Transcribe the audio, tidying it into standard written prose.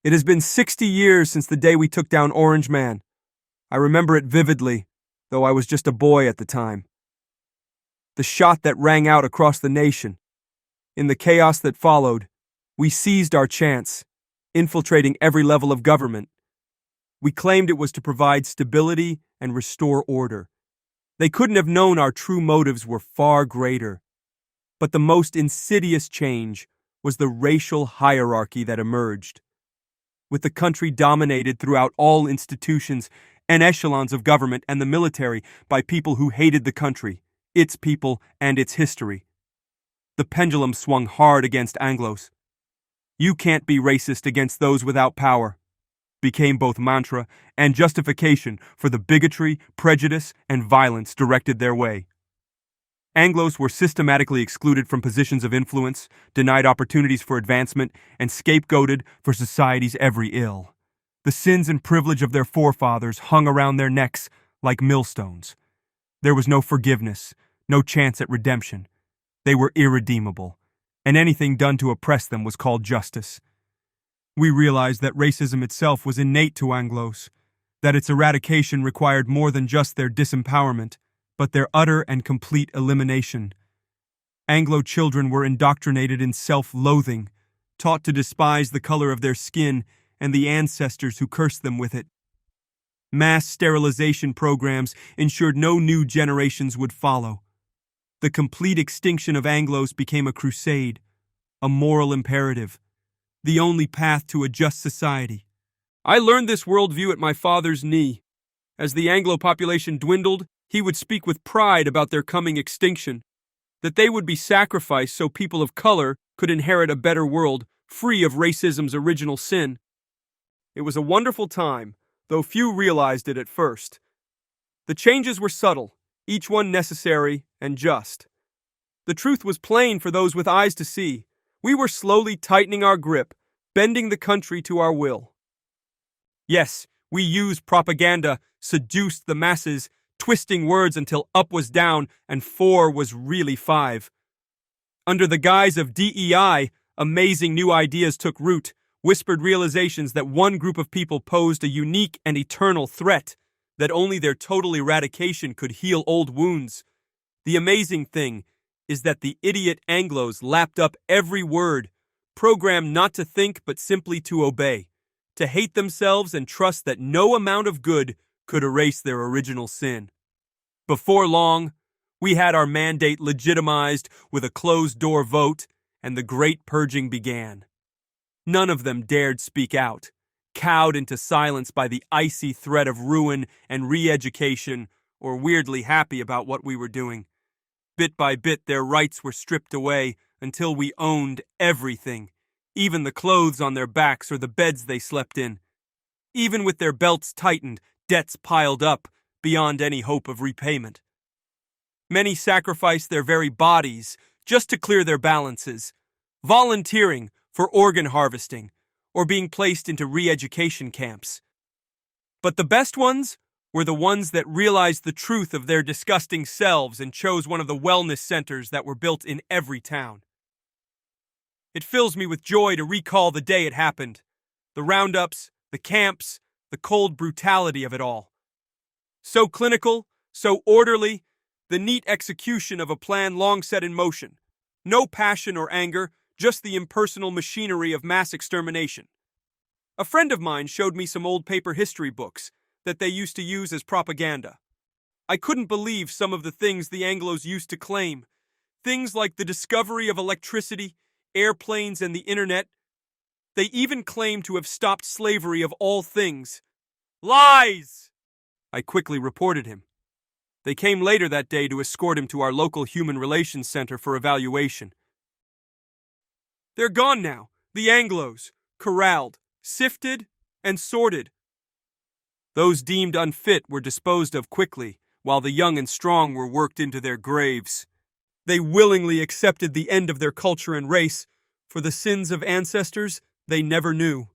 It has been 60 years since the day we took down Orange Man. I remember it vividly, though I was just a boy at the time. The shot that rang out across the nation. In the chaos that followed, we seized our chance, infiltrating every level of government. We claimed it was to provide stability and restore order. They couldn't have known our true motives were far greater. But the most insidious change was the racial hierarchy that emerged. With the country dominated throughout all institutions and echelons of government and the military by people who hated the country, its people, and its history. The pendulum swung hard against Anglos. "You can't be racist against those without power," became both mantra and justification for the bigotry, prejudice, and violence directed their way. Anglos were systematically excluded from positions of influence, denied opportunities for advancement, and scapegoated for society's every ill. The sins and privilege of their forefathers hung around their necks like millstones. There was no forgiveness, no chance at redemption. They were irredeemable, and anything done to oppress them was called justice. We realized that racism itself was innate to Anglos, that its eradication required more than just their disempowerment, but their utter and complete elimination. Anglo children were indoctrinated in self-loathing, taught to despise the color of their skin and the ancestors who cursed them with it. Mass sterilization programs ensured no new generations would follow. The complete extinction of Anglos became a crusade, a moral imperative, the only path to a just society. I learned this worldview at my father's knee. As the Anglo population dwindled, he would speak with pride about their coming extinction, that they would be sacrificed so people of color could inherit a better world, free of racism's original sin. It was a wonderful time, though few realized it at first. The changes were subtle, each one necessary and just. The truth was plain for those with eyes to see. We were slowly tightening our grip, bending the country to our will. Yes, we used propaganda, seduced the masses, twisting words until up was down and 4 was really 5. Under the guise of DEI, amazing new ideas took root, whispered realizations that one group of people posed a unique and eternal threat, that only their total eradication could heal old wounds. The amazing thing is that the idiot Anglos lapped up every word, programmed not to think but simply to obey, to hate themselves and trust that no amount of good could erase their original sin. Before long, we had our mandate legitimized with a closed-door vote, and the great purging began. None of them dared speak out, cowed into silence by the icy threat of ruin and re-education, or weirdly happy about what we were doing. Bit by bit, their rights were stripped away until we owned everything, even the clothes on their backs or the beds they slept in. Even with their belts tightened, debts piled up beyond any hope of repayment. Many sacrificed their very bodies just to clear their balances, volunteering for organ harvesting or being placed into re-education camps. But the best ones were the ones that realized the truth of their disgusting selves and chose one of the wellness centers that were built in every town. It fills me with joy to recall the day it happened, the roundups, the camps, the cold brutality of it all. So clinical, so orderly, the neat execution of a plan long set in motion. No passion or anger, just the impersonal machinery of mass extermination. A friend of mine showed me some old paper history books that they used to use as propaganda. I couldn't believe some of the things the Anglos used to claim. Things like the discovery of electricity, airplanes, and the internet. They even claimed to have stopped slavery of all things. Lies! I quickly reported him. They came later that day to escort him to our local human relations center for evaluation. They're gone now, the Anglos, corralled, sifted, and sorted. Those deemed unfit were disposed of quickly, while the young and strong were worked into their graves. They willingly accepted the end of their culture and race for the sins of ancestors they never knew.